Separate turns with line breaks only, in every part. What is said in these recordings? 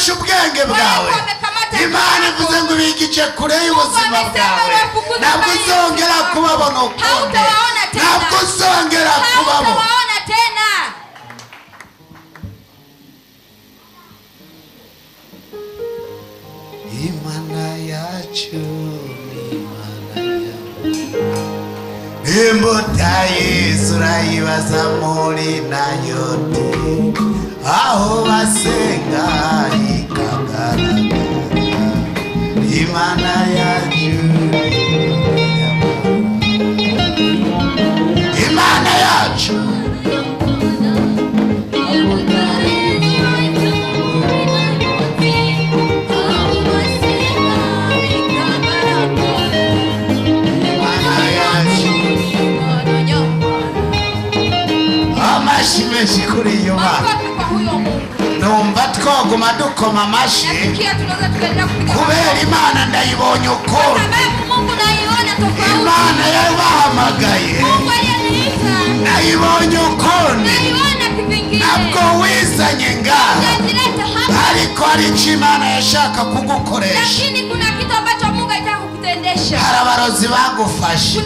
bafashe ubwenge bwawe. Imana ivuze ngo bigice kure y'ubuzima bwawe. Ntabwo uzongera kubabona ukundi. Ntabwo uzongera kubabona. Imana yacu imbuta y'Yesu urayibaza muri NAOTH aho basenga ikagaragara. Imana yacu Imana yacu amashi menshi kuri iyo Mana. Numva twoguma dukoma amashi kubera Imana ndayibonye ukundi. Imana yabahamagaye ndayibonye ukundi. Ntabwo wizanye ngaha ariko hari icyo Imana yashaka kugukoresha. Hari abarozi bagufashe,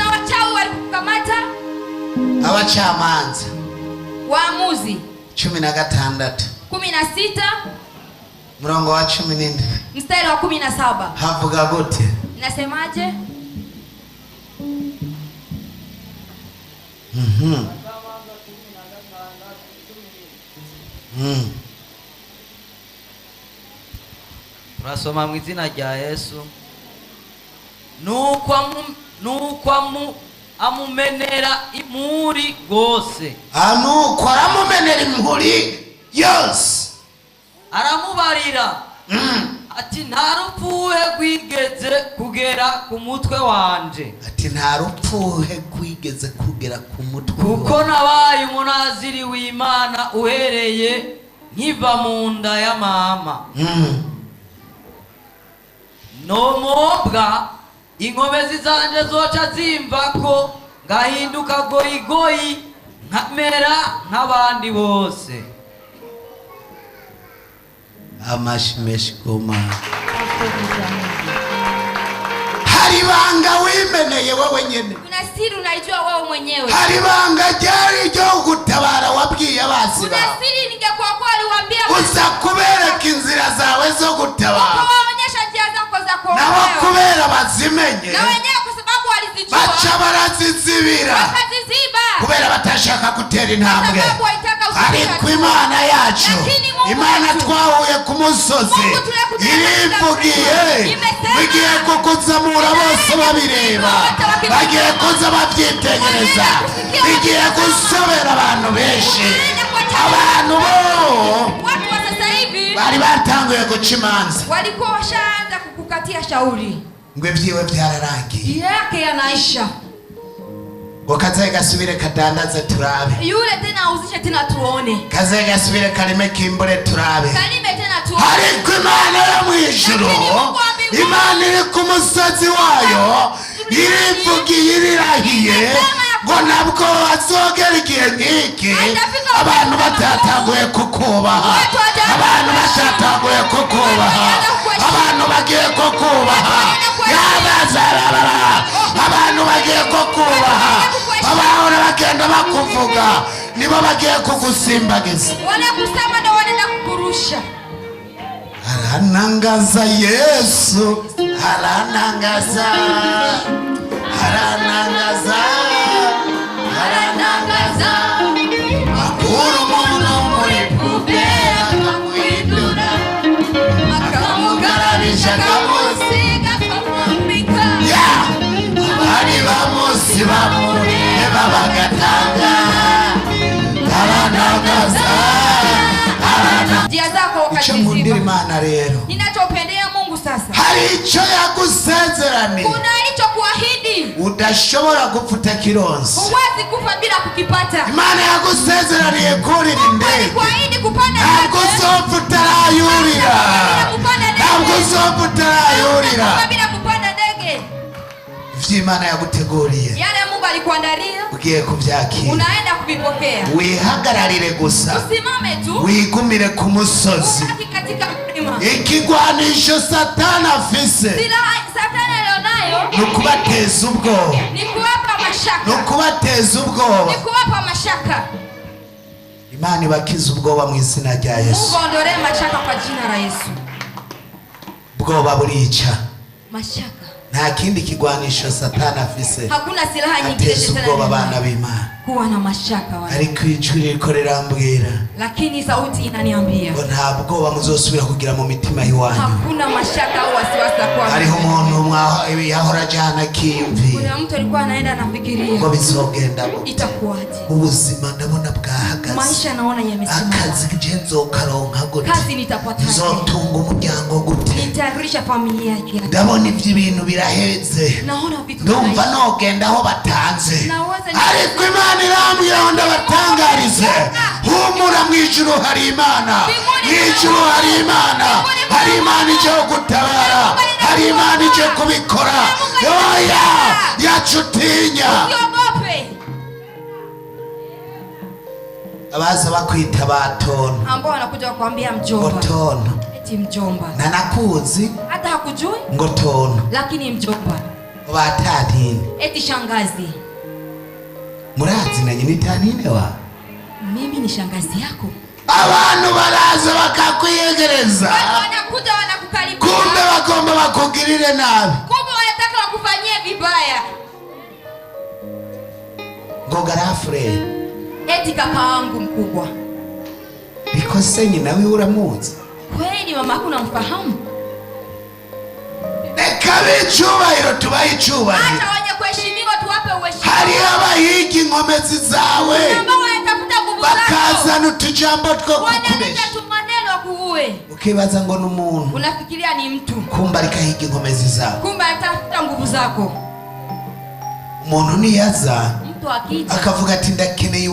abacamanza
Waamuzi
16 murongo wa 17
mstari wa 17
havuga gute?
Nasemaje?
Turasoma mu izina rya Yesu. Nuko amumenera imuri gose.
Nuko aramumenera imuri yose.
Aramubarira ati nta rupfuhe rwigeze kugera ku mutwe wanje.
Ati nta rupfuhe rwigeze kugera ku mutwe.
Kuko nabaye umunaziri w'Imana uhereye nkiva mu nda ya mama. Nomobwa inkomezi zanje zoca zimvako ngahinduka goyigoyi nkamera nk'abandi bose.
Amashimeshi goma. Hari banga wimeneye wowe nyene.
Kuna siri unaijua wewe mwenyewe.
Hari banga ryari ryo gutabara wabwiye abasi bawe.
Kuna siri ningekuwa kwa aliwaambia
uza kubereka inzira zawe zo gutabara.
Waonyesha njia zako za kuokolewa.
Na wakubera bazimenye.
Na wenyewe kwa sababu walizijua.
Bacha barazizibira.
Wakaziziba.
Kubera batashaka gutera intambwe.
Sababu waitaka usifika.
Ariko Imana yacu. Imana twahuye ku musozi. Irivugiye. Bigiye kukuzamura bose babireba. Bagiye kuza babyitegereza. Bigiye gusobera abantu benshi. Abantu
watu wa sasa hivi
bari batanguye guca imanza.
Walikuwa washaanza kukukatia shauri.
Ngwe vyiwe byararangiye.
Yake yanaisha.
Kaze gasubire kadandaze turabe.
Yule tena auzishe tena tuone.
Kaze gasubire kalime kimbure turabe.
Kalime tena tuone.
Ariko Imana yo mwijuru, Imana iri ku musozi wayo, irivugiye irirahiye ngo nabwo azogera igihe nk'iki abantu batatanguye kukubaha. Abantu batatanguye kukubaha. Abantu bagiye kukubaha. Yabazarara. Abantu bagiye kukubaha. Abahora bagenda bakuvuga nibo bagiye kugusimbagiza.
Wale kusema na wanaenda kukurusha.
Haranangaza Yesu, haranangaza, haranangaza, haranangaza. Akuru umuntu muri kubera akamuhindura, akamugarabisha akamusiga akamwambika. Abari bamusi bamureba bagatanga. Haranangaza, haranangaza.
Njia zako wakaziziba.
Imana rero.
Ninachopendea Mungu sasa.
Hari icyo yagusezeraniye.
Kuna alichokuahidi.
Udashobora gupfuta kironso.
Huwezi kufa bila kukipata.
Imana yagusezeraniye kurira indege.
Alikuahidi kupanda ndege.
Ntabwo uzopfuta arayurira. Ntabwo uzopfuta arayurira.
Bila kupanda ndege.
Imana yaguteguriye.
Yale Mungu alikuandalia.
Ugiye kubyakira.
Unaenda kuvipokea.
Wihagararire gusa.
Usimame tu.
Wigumire ku musozi.
Katika mlima.
ikigwanisho Satani afise
silaha Satani alionayo
nukubateza ubwoba,
ni kuwapa mashaka,
nukubateza ubwoba,
ni kuwapa mashaka.
Imana ibakiza ubwoba mu izina rya Yesu.
Mungu aondolee mashaka kwa jina la Yesu.
Ubwoba burica.
Mashaka
nta kindi kigwanisho Satani afise,
hakuna silaha nyingine
Shetani ubwoba abana b'Imana.
Kuwa na mashaka wana.
Ariko ijwi ririko rirambwira,
lakini sauti inaniambia
ngo nta bwoba muzosubira kugira mu mitima iwanyu.
Hakuna mashaka au wasiwasi kwa.
Hariho umuntu yahora jana kimvi,
kuna mtu alikuwa anaenda anafikiria
ngo bizogenda
itakuwaje,
ubuzima ndabona bwahagaze,
maisha naona yamesimama,
akazi genzo karonka gute,
kazi nitapata,
nzotunga umuryango gute,
nitarisha familia yake,
ndabona iby'ibintu biraheze,
naona vitu
ndumva nogenda aho batanze, ariko Imana irambwira ndabatangarize, humura mu ijuru hari Imana, mu ijuru hari Imana, hari Imana ije gutabara, hari Imana ije kubikora. Oya yacutinya abaza bakwita batono,
ambao wanakuja kukuambia mjomba,
ngotono,
eti mjomba,
na nakuzi
hata hakujui
ngotono,
lakini mjomba,
batatini
eti shangazi.
Murazi na nyini tanine wa
mimi ni shangazi yako.
Abantu baraza bakakwiyegereza,
wanakuja wanakukaribia,
kumbe bagomba bakugirire nabi,
kumbe wanataka wakufanyie vibaya.
ngoga rafure,
eti kaka wangu mkubwa,
bikose nyina we uramuzi
kweli mama yako unamfahamu?
Reka bicubahiro tubayicubahiro,
hata wenye kuheshimiwa tuwape uheshimiwa.
hari abahigi inkomezi zawe
ambao wanatafuta nguvu zako,
bakazana utujambo two kukubesha,
wanaleta tumaneno kuue,
ukibaza ngo n'umuntu,
unafikiria ni mtu,
kumba rikahiga inkomezi zawe,
kumbe anatafuta nguvu zako.
umuntu niyaza
mtu akija
akavuga ati ndakeneye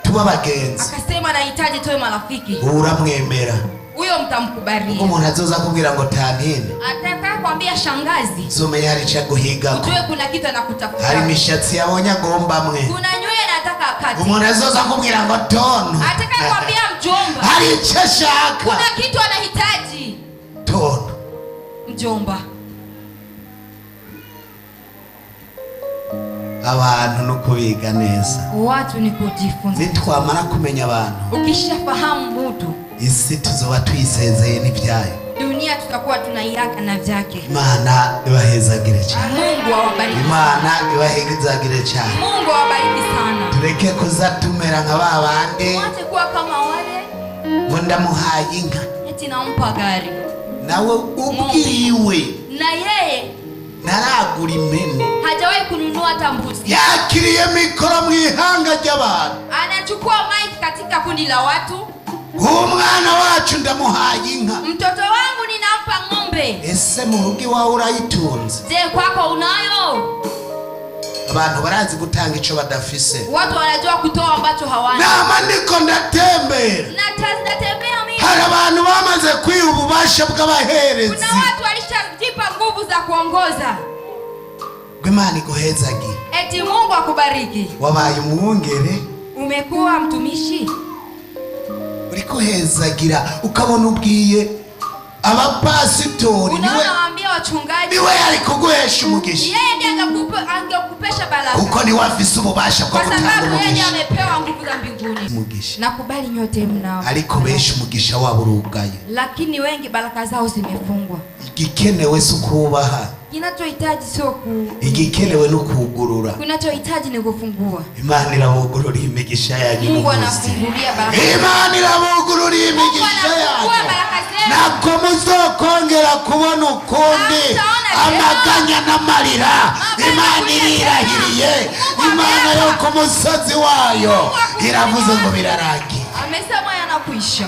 tuba bagenzi,
akasema nahitaji tuwe marafiki,
uramwemera,
huyo mtamkubalia.
umuntu azoza kubwira ngo tanine,
ataka kwambia shangazi,
zome yari chaguhiga,
ujue kuna kitu anakutafuta,
hari mishatsi yabonye agomba mwe,
kuna nywele nataka akati,
umuntu azoza kubwira ngo tono,
ataka kwambia mjomba,
hari icyo ashaka,
kuna kitu anahitaji
tono.
mjomba.
Abantu no kubiga neza,
watu ni kujifunza.
nitwamara kumenya abantu,
ukishafahamu mtu,
isi tuzoba tuyisezeye n'ibyayo,
dunia tutakuwa tunairaka na vyake.
Imana ibahezagire cyane,
Mungu awabariki,
Imana ibahezagire cyane,
Mungu awabariki sana.
tureke kuzatumera nka babandi,
Mwache kuwa kama wale,
ngo ndamuhaye inka,
eti nampa gari,
nawe ubwiwe
na yeye
naragura impene,
hajawahi kununua hata mbuzi.
yakiriye mikoro mu ihanga ry'abantu,
Anachukua mic katika kundi la watu,
umwana wacu ndamuhaye inka,
mtoto wangu ninampa ng'ombe.
ese mu rugo iwawe urayitunze?
Je, kwako unayo?
Abantu barazi gutanga ico badafise,
Watu wanajua kutoa ambacho hawana.
nama niko ndatembera,
Natembea mimi,
hari abantu bamaze kwiha ububasha bw'abaherezi,
kuna watu walishajipa nguvu za kuongoza.
Imana iguhezagire,
Eti Mungu akubariki,
wabaye umwungere,
umekuwa mtumishi,
uriko hezagira, ukabona ubwiye abapasitori,
unawaambia wachungaji,
niwe yari kuguhesha umugisha,
yeye ndiye angekupesha baraka,
kuko niwe afise ububasha bwo
kwa
gutanga
sababu yeye
umugisha.
amepewa nguvu za mbinguni.
Umugisha,
Nakubali nyote mnao,
ariko benshi umugisha wabo urugaye,
lakini wengi baraka zao zimefungwa.
igikenewe si ukubaha,
Kinachohitaji sio
igikenewe no kugurura.
kinachohitaji ni kufungua.
Imana irabugurura imigisha yanyu,
Mungu anafungulia baraka,
Imana irabugurura imigisha yanyu, nako muzokongera kubona ukundi amaganya n'amarira. Imana irirahiriye, Imana yo ku musozi wayo iravuze ngo birarangiye,
amesema yanakwisha,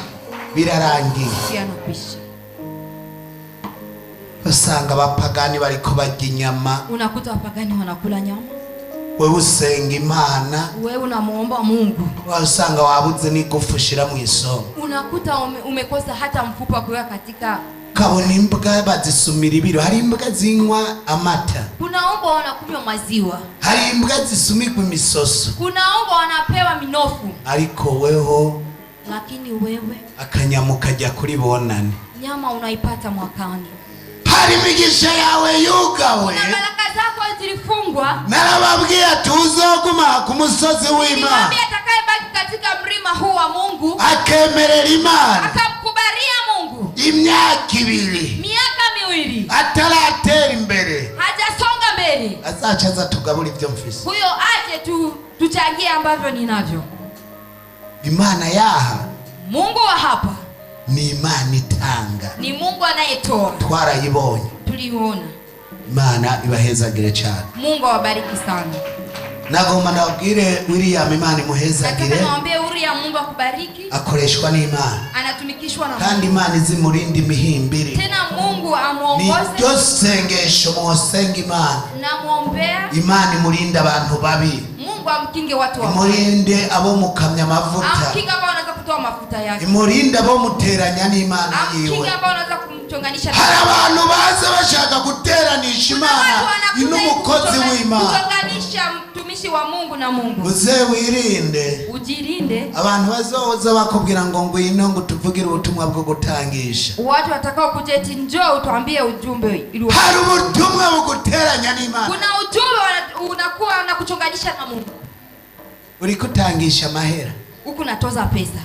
birarangiye.
yanakwisha.
Usanga abapagani bariko barya inyama,
Unakuta wapagani wanakula nyama,
wewe usenga Imana,
wewe unamuomba Mungu,
usanga wabuze n'igufu ushira mu isonga,
unakuta umekosa hata mfupa kuweka katika.
kabona imbwa bazisumira ibiro, hari imbwa zinywa amata,
Kuna mbwa wanakunywa maziwa,
hari imbwa zisumigwa imisoso,
kuna mbwa wanapewa minofu,
ariko weho
lakini wewe
akanyamu kajya kuri bonane,
nyama unaipata mwakani.
Hari migisha yawe yugawe.
Na baraka zako zilifungwa.
Narababwiye tuzoguma ku musozi w'Imana.
Niwaambia atakayebaki katika mlima huu wa Mungu
akemerera Imana
akamkubalia Mungu
imyaka 2
miaka 2
ataratera imbere
hajasonga mbele
azacaza tugabura ibyo mfise.
Huyo aje tuchangie ambavyo ninavyo.
Imana yaha,
Mungu wa hapa
ni Imana itanga,
ni Mungu anayetoa.
Twarayibonye,
tuliona.
Imana ibahezagire cyane.
Mungu awabariki sana.
Nagomba ndabwire William Imana imuhezagire.
Nataka niwaambie William Mungu akubariki.
Akoreshwa n'Imana.
Anatumikishwa na Mungu.
Kandi Imana izimurinde imihimbiri.
Tena Mungu amuongoze.
Ni ryo sengesho musenga Imana.
Namuombea.
Imana imurinde abantu babi.
Mungu amkinge watu wabaya.
Imurinde abo mukamya amavuta.
Amkinge ambao anaweza kutoa mafuta yake.
Imurinde abo muteranya n'Imana yiwe.
Amkinge ambao anaweza kumchonganisha.
Hari abantu baza bashaka guteranisha Imana n'umukozi w'Imana.
Kuchonganisha mtumishi wa Mungu na Mungu.
Uze wirinde.
Ujirinde.
Abantu bazoza bakubwira ngo ngwino ngo tuvugire ubutumwa bwo gutangisha.
Watu watakao kuja eti njoo utuambie ujumbe ili.
Hari ubutumwa bwo guteranya n'Imana.
Kuna ujumbe unakuwa na kuchonganisha na Mungu.
Uri kutangisha mahera.
Huku natoza pesa.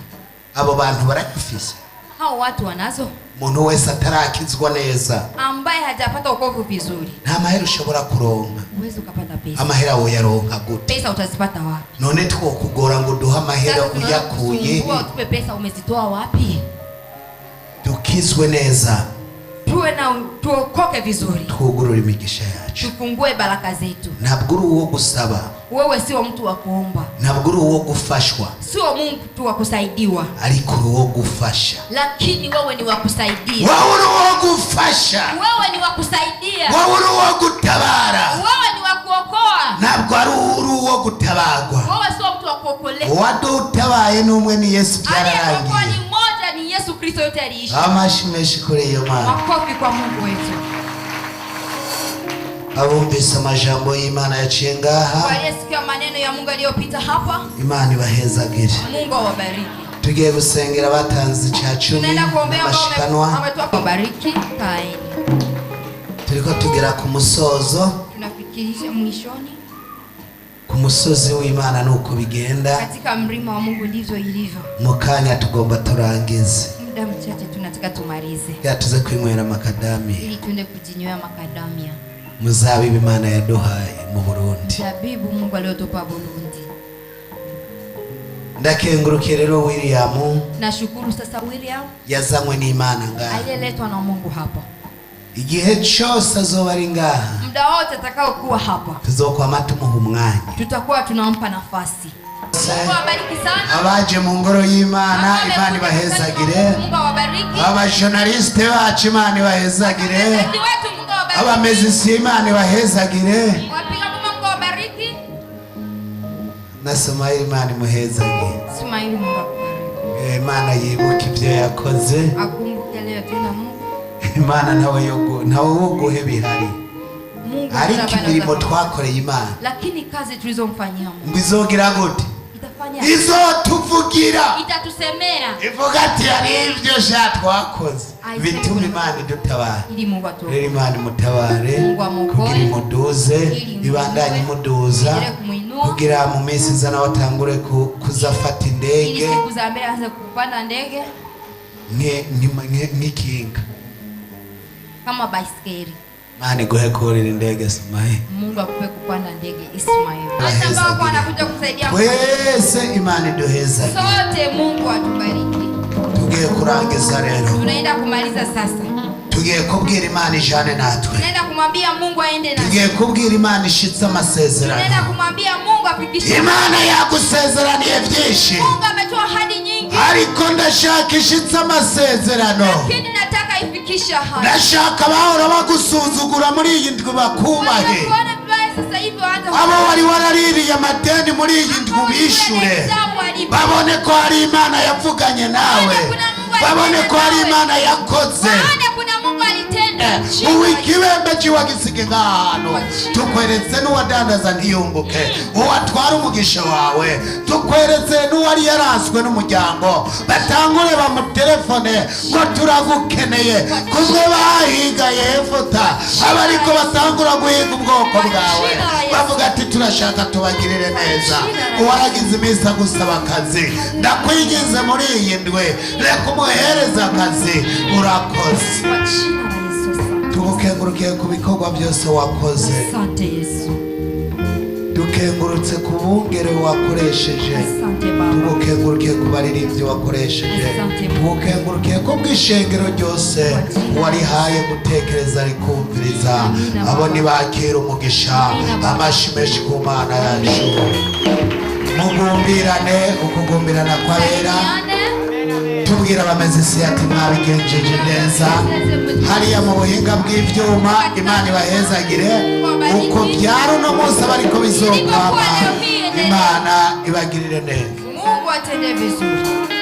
Abo bantu barafise.
Hao watu wanazo.
Umuntu wese atarakizwa neza,
ambaye hajapata wokovu vizuri,
nta mahera ushobora kuronka.
Uweze ukapata pesa.
Amahera wo yaronka gute?
Pesa utazipata wapi?
None twokugora ngo duha amahera uyakuye.
Tupe pesa umezitoa wapi?
Tukizwe neza.
Tuwe na tuokoke vizuri.
Twugurure imigisha yacu.
Tufungue baraka zetu.
Ntabwo uri uwo gusaba.
Wewe sio mtu wa kuomba.
Ntabwo uri uwo gufashwa.
Sio Mungu tu wa kusaidiwa.
Ariko uri uwo gufasha.
Lakini wewe ni wa kusaidia.
Wewe uri uwo gufasha.
Wewe ni wa kusaidia.
Wewe uri uwo gutabara.
Wewe ni wa kuokoa.
Ntabwo ari uri uwo gutabagwa.
Wewe sio mtu wa kuokolea.
Wadutabaye n'umwe ni Yesu byararangiye.
Ni mmoja, ni Yesu Kristo, yote aliishi.
Amashimeshi kuri iyo Mana.
Makofi kwa Mungu wetu.
Abumvise amajambo y'Imana yaciye ngaha.
Walisikia maneno ya Mungu aliyopita hapa.
Imana ibahezagire.
Mungu awabariki.
Tugiye gusengera batanze cya 10.
Tunaenda kuombea
amashikanwa.
Ametubariki kaini.
Turiko tugera ku musozo.
Tunafikirisha mwishoni.
Ku musozi w'Imana nuko bigenda.
Katika mlima wa Mungu ndivyo ilivyo.
Mukanya tugomba turangize.
Muda mchache tunataka tumalize.
Yatuze kwinywera makadamia.
Ili tuende kujinywea makadamia.
Muzabibu Imana yaduhaye mu Burundi.
Zabibu Mungu aliyotupa Burundi.
Ndakengurukiye rero William.
Nashukuru sasa William.
Yazanywe n'Imana ngaha.
Aliyeletwa na Mungu hapa.
Igihe cyose azoba ari ngaha.
Muda wote atakao kuwa hapa.
Tuzokwama tumuha umwanya.
Tutakuwa tunampa nafasi. Mungu awabariki sana.
Abaje mu ngoro y'Imana, Imana ibahezagire.
Mungu awabariki.
Abajournaliste bacu, Imana ibahezagire. Abamezisi, Imana ibahezagire.
Wapiga ngoma, Mungu awabariki.
Na Sumaili, Imana imuhezagire.
Sumaili, Mungu awabariki.
Imana yibuka ibyo yakoze.
Akumbuke leo tena Mungu.
Imana nawe wo guhe bihari. Ariko imirimo twakoreye Imana,
lakini kazi tulizomfanyia Mungu
bizogira gute?
Itafanya.
Izotuvugira.
Itatusemea.
Ivuga ati ari ibyo sha twakoze. Bituma Imana idutabara.
Ili Mungu atuokoe.
Rero Imana imutabare. Kugira imuduze, ibandanye imuduza. Kugira mu minsi izana watangure kuzafata indege.
Ili siku za mbele aanze kupanda ndege.
Nkikinga.
Kama baiskeli.
Mani guhekurira indege Sumaili.
Mungu akupe kupanda ndege Ismail. Hata ambao wanakuja kusaidia.
Wese Imana iduheza.
Sote Mungu atubariki.
Tugiye kurangiza rero.
Tunaenda kumaliza sasa.
Tugiye kubwira Imana ijane natwe.
Tunaenda kumwambia Mungu aende nasi.
Tugiye kubwira Imana ishitse amasezerano.
Tunaenda kumwambia Mungu afikishe.
Imana yagusezeraniye byinshi.
Mungu ametoa ahadi nyingi.
Ariko ndashaka ishitse amasezerano.
Lakini nataka ifikishe ahadi.
Ndashaka bahora bagusuzugura muri iyi ndwi bakubahe. Abo wari waraririye amadeni muri iyi ndwi bishure. Babone ko hari Imana yavuganye nawe. Babone ko hari Imana yakoze.
Kuna Mungu alitenda.
uwikibembe kiwagisige ng'ahantu tukweretse n'uwadandaza ntiyunguke uwatwara umugisha wawe tukweretse n'uwari yarazwe n'umuryango batangure bamutelefone ngo turagukeneye kumwe bahiga Yefuta abariko batangura guhiga ubwoko bwawe bavuga ati turashaka tubagirire neza uwaragize iminsi agusaba akazi ndakwigize muri iyi ndwe reka umuhereza akazi urakoze tugukengurukiye ku bikorwa byose wakoze dukengurutse ku bungere wakoresheje tugukengurukiye ku baririmbyi wakoresheje tugukengurukiye ko bw'ishengero ryose warihaye gutekereza rikumviriza abo ntibakira umugisha amashi menshi ku Mana yacu mugumbirane ukugumbirana kw'abera tubwira abameze isi ati mwabigenjeje neza hariya mu buhinga bw'ivyuma Imana ibahezagire uko byaro no munsi bariko bizokama Imana ibagirire neza
Mungu atende vizuri.